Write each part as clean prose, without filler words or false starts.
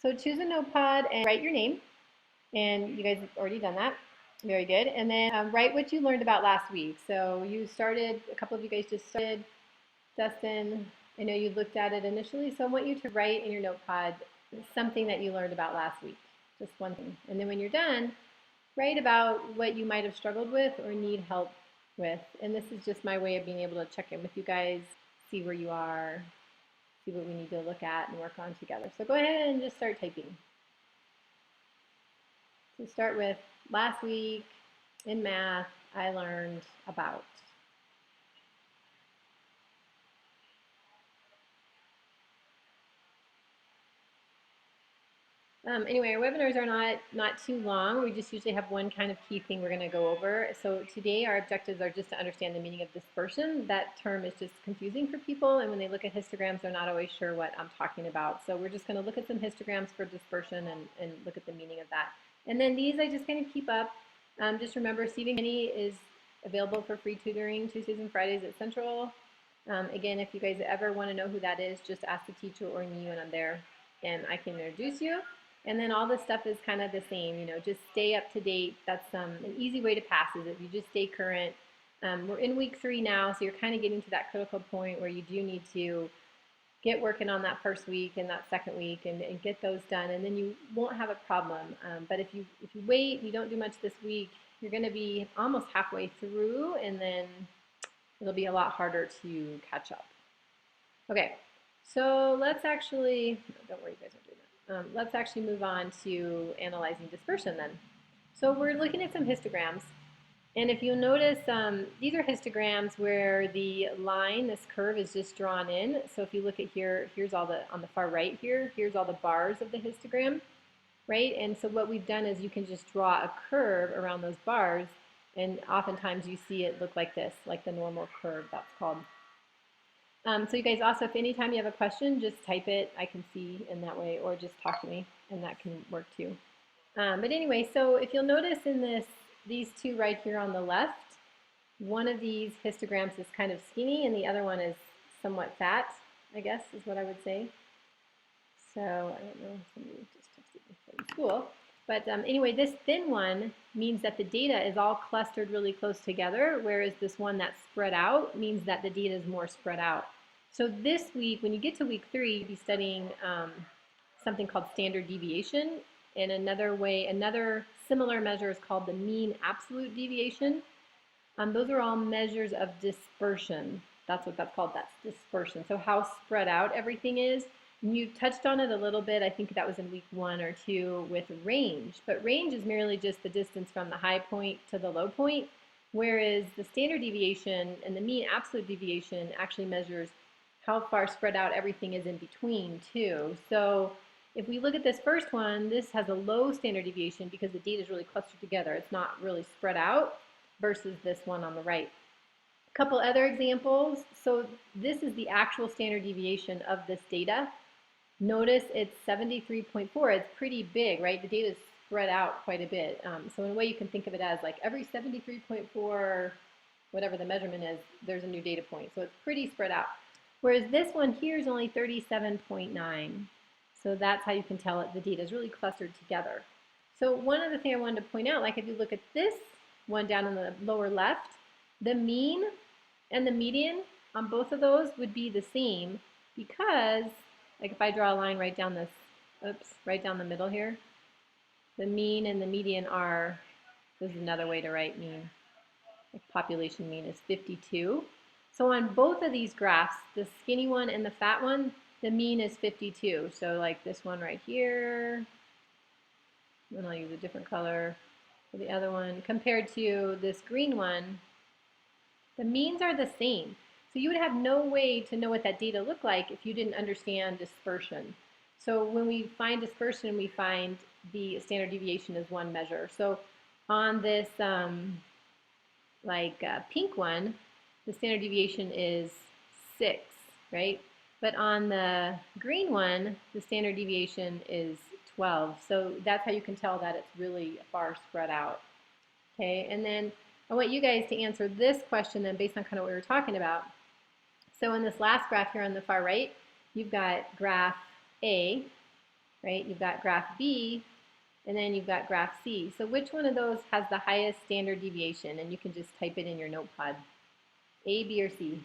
So choose a notepad and write your name. And you guys have already done that. Very good. And then write what you learned about last week. So you started, a couple of you guys just started. Dustin, I know you looked at it initially, so I want you to write in your notepad something that you learned about last week, just one thing. And then when you're done, write about what you might have struggled with or need help with. And this is just my way of being able to check in with you guys, see where you are, see what we need to look at and work on together. So go ahead and just start typing. So start with last week in math, I learned about. Anyway, our webinars are not too long. We just usually have one kind of key thing we're going to go over. So today our objectives are just to understand the meaning of dispersion. That term is just confusing for people, and when they look at histograms, they're not always sure what I'm talking about. So we're just going to look at some histograms for dispersion and look at the meaning of that. And then these I just kind of keep up. Just remember, Stephen Kenny is available for free tutoring Tuesdays and Fridays at Central. Again, if you guys ever want to know who that is, just ask the teacher or me when I'm there, and I can introduce you. And then all this stuff is kind of the same, you know, just stay up to date. That's an easy way to pass is if you just stay current. We're in week 3 now, so you're kind of getting to that critical point where you do need to get working on that first week and that second week and get those done, and then you won't have a problem. But if you wait, you don't do much this week, you're going to be almost halfway through, and then it'll be a lot harder to catch up. Okay, so let's actually, don't worry, you guys are doing that. Let's actually move on to analyzing dispersion then. So we're looking at some histograms. And if you'll notice, these are histograms where the line, this curve, is just drawn in. So if you look at here, here's all the, on the far right here, here's all the bars of the histogram, right? And so what we've done is you can just draw a curve around those bars, and oftentimes you see it look like this, like the normal curve, that's called. So you guys also, if anytime you have a question, just type it. I can see in that way, or just talk to me, and that can work too. But anyway, so if you'll notice in these two right here on the left, one of these histograms is kind of skinny, and the other one is somewhat fat, I guess is what I would say. So I don't know, somebody just texted me from school. But anyway, this thin one means that the data is all clustered really close together, whereas this one that's spread out means that the data is more spread out. So this week, when you get to week 3, you'll be studying something called standard deviation. And another similar measure is called the mean absolute deviation. Those are all measures of dispersion. That's what that's called, that's dispersion. So how spread out everything is. You touched on it a little bit, I think that was in week 1 or 2 with range, but range is merely just the distance from the high point to the low point, whereas the standard deviation and the mean absolute deviation actually measures how far spread out everything is in between too. So if we look at this first one, this has a low standard deviation because the data is really clustered together. It's not really spread out versus this one on the right. A couple other examples. So this is the actual standard deviation of this data. Notice it's 73.4. It's pretty big, right? The data is spread out quite a bit. So in a way you can think of it as like every 73.4, whatever the measurement is, there's a new data point. So it's pretty spread out. Whereas this one here is only 37.9. So that's how you can tell it. The data is really clustered together. So one other thing I wanted to point out, like if you look at this one down in the lower left, the mean and the median on both of those would be the same because, like if I draw a line right down this, right down the middle here, the mean and the median are, this is another way to write mean, like population mean is 52. So on both of these graphs, the skinny one and the fat one, the mean is 52. So like this one right here, and I'll use a different color for the other one, compared to this green one, the means are the same. So you would have no way to know what that data looked like if you didn't understand dispersion. So when we find dispersion, we find the standard deviation as one measure. So on this pink one, the standard deviation is 6, right? But on the green one, the standard deviation is 12. So that's how you can tell that it's really far spread out. Okay, and then I want you guys to answer this question then based on kind of what we were talking about. So in this last graph here on the far right, you've got graph A, right? You've got graph B, and then you've got graph C. So which one of those has the highest standard deviation? And you can just type it in your notepad. A, B, or C?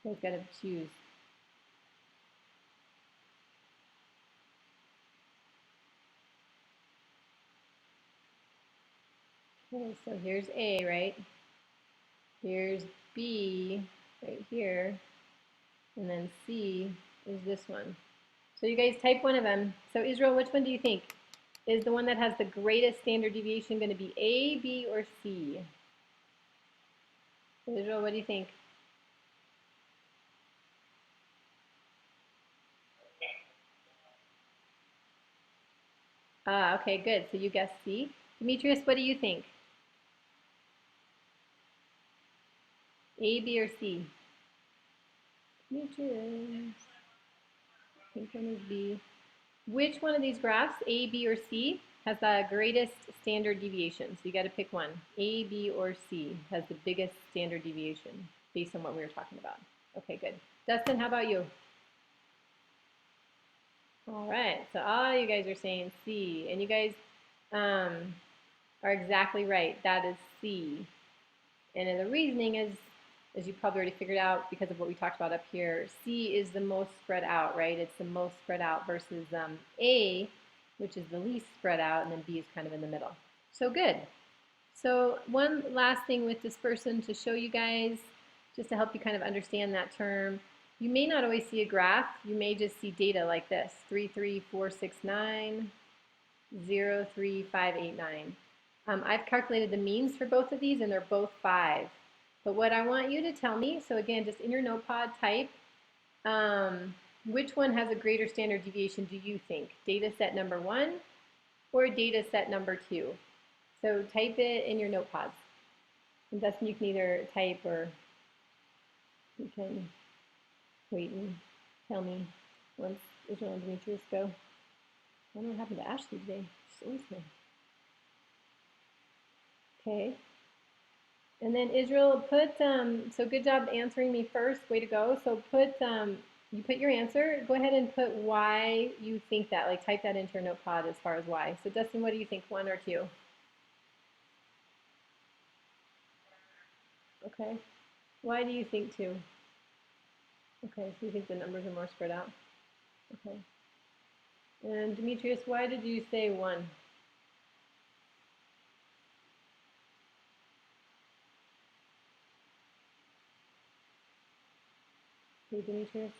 So you've got to choose. Okay, so here's A, right? Here's B right here. And then C is this one. So you guys type one of them. So Israel, which one do you think? Is the one that has the greatest standard deviation going to be A, B, or C? Israel, what do you think? Ah, okay, good. So you guessed C. Demetrius, what do you think? A, B, or C? Demetrius. I think one is B. Which one of these graphs, A, B, or C, has the greatest standard deviation? So you got to pick one. A, B, or C has the biggest standard deviation based on what we were talking about. Okay, good. Dustin, how about you? All right, so all you guys are saying C, and you guys are exactly right. That is C. And then the reasoning is, as you probably already figured out because of what we talked about up here, C is the most spread out, right? It's the most spread out versus A, which is the least spread out, and then B is kind of in the middle. So good. So one last thing with dispersion to show you guys, just to help you kind of understand that term. You may not always see a graph. You may just see data like this, 3, 3, 4, 6, 9, 0, 3, 5, 8, 9. I've calculated the means for both of these, and they're both 5. But what I want you to tell me, so again, just in your notepad, type, which one has a greater standard deviation do you think? Data set number 1 or data set number 2? So type it in your notepads. And Dustin, you can either type or you can wait and tell me once Israel and Demetrius go. I don't know what happened to Ashley today. She's always here. Okay. And then Israel, put, so good job answering me first, way to go. So put, you put your answer, go ahead and put why you think that, like type that into your notepad as far as why. So Dustin, what do you think, 1 or 2? Okay. Why do you think 2? Okay, so you think the numbers are more spread out? Okay. And Demetrius, why did you say 1? Hey, Demetrius?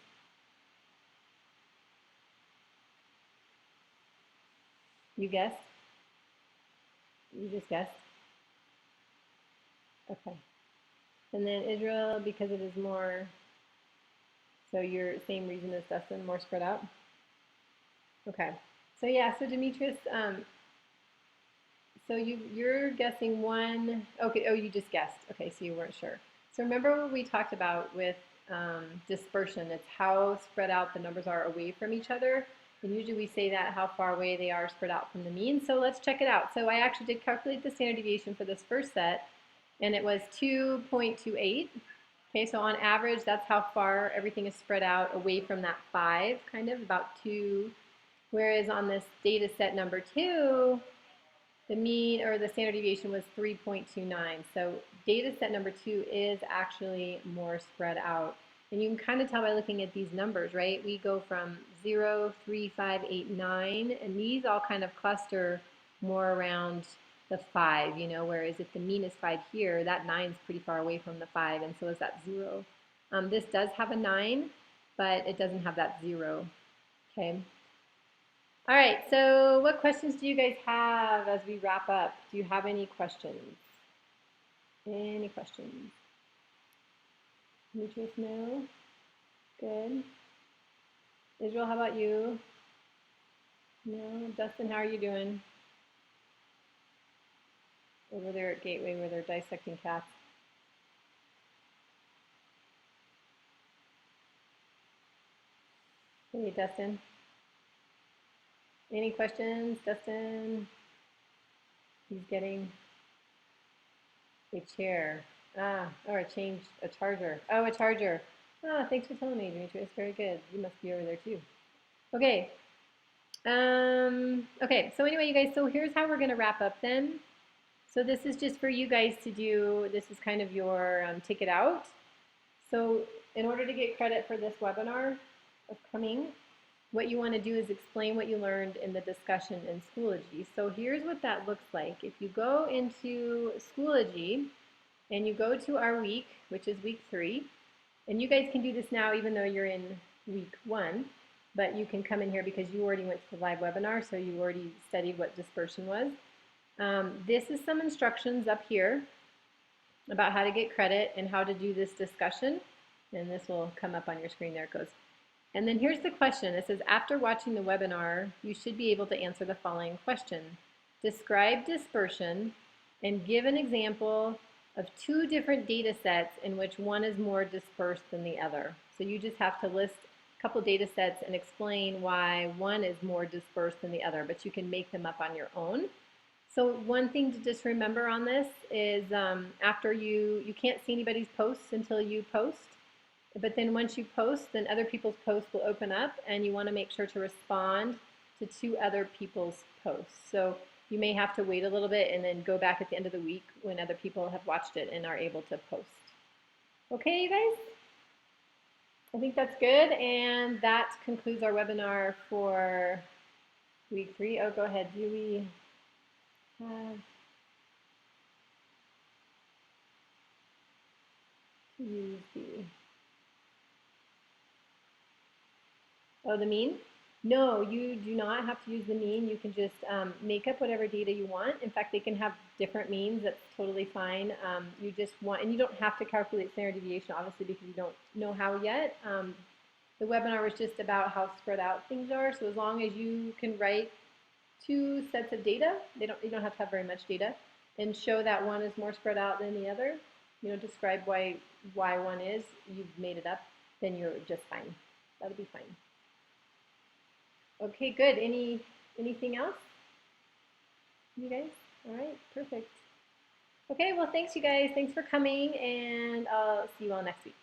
You guessed? You just guessed? Okay. And then Israel, because it is more, so your same reason as Dustin, more spread out? Okay. So yeah, so Demetrius, so you're guessing 1, okay, oh, you just guessed. Okay, so you weren't sure. So remember what we talked about with dispersion. It's how spread out the numbers are away from each other. And usually we say that how far away they are spread out from the mean. So let's check it out. So I actually did calculate the standard deviation for this first set, and it was 2.28. Okay, so on average, that's how far everything is spread out away from that 5, kind of, about 2. Whereas on this data set number 2, the mean or the standard deviation was 3.29. So data set number 2 is actually more spread out. And you can kind of tell by looking at these numbers, right? We go from 0, 3, 5, 8, 9, and these all kind of cluster more around the 5, you know, whereas if the mean is 5 here, that 9 is pretty far away from the 5, and so is that 0. This does have a 9, but it doesn't have that 0, okay? All right, so what questions do you guys have as we wrap up? Do you have any questions? Any questions? Demetrius, no? Good. Israel, how about you? No? Dustin, how are you doing? Over there at Gateway where they're dissecting cats. Hey, Dustin. Any questions, Dustin? He's getting a chair. Or a charger. Oh, a charger. Thanks for telling me, Demetrius. Very good. You must be over there too. Okay. Okay, so anyway, you guys, so here's how we're going to wrap up then. So this is just for you guys to do. This is kind of your ticket out. So in order to get credit for this webinar upcoming, what you want to do is explain what you learned in the discussion in Schoology. So here's what that looks like. If you go into Schoology and you go to our week, which is week 3, and you guys can do this now even though you're in week 1, but you can come in here because you already went to the live webinar, so you already studied what dispersion was. This is some instructions up here about how to get credit and how to do this discussion. And this will come up on your screen. There it goes. And then here's the question. It says, after watching the webinar, you should be able to answer the following question. Describe dispersion and give an example of 2 different data sets in which one is more dispersed than the other. So you just have to list a couple data sets and explain why one is more dispersed than the other, but you can make them up on your own. So one thing to just remember on this is after you can't see anybody's posts until you post. But then once you post, then other people's posts will open up, and you want to make sure to respond to 2 other people's posts. So you may have to wait a little bit and then go back at the end of the week when other people have watched it and are able to post. Okay, you guys? I think that's good, and that concludes our webinar for week 3. Oh, go ahead. Do we have to use the mean? No, you do not have to use the mean. You can just make up whatever data you want. In fact, they can have different means. That's totally fine. You just want, and you don't have to calculate standard deviation, obviously, because you don't know how yet. The webinar was just about how spread out things are. So as long as you can write 2 sets of data, you don't have to have very much data, and show that one is more spread out than the other, describe why one is, you've made it up, then you're just fine. That'll be fine. Okay, good. Anything else? You guys? All right, perfect. Okay, well, thanks, you guys. Thanks for coming, and I'll see you all next week.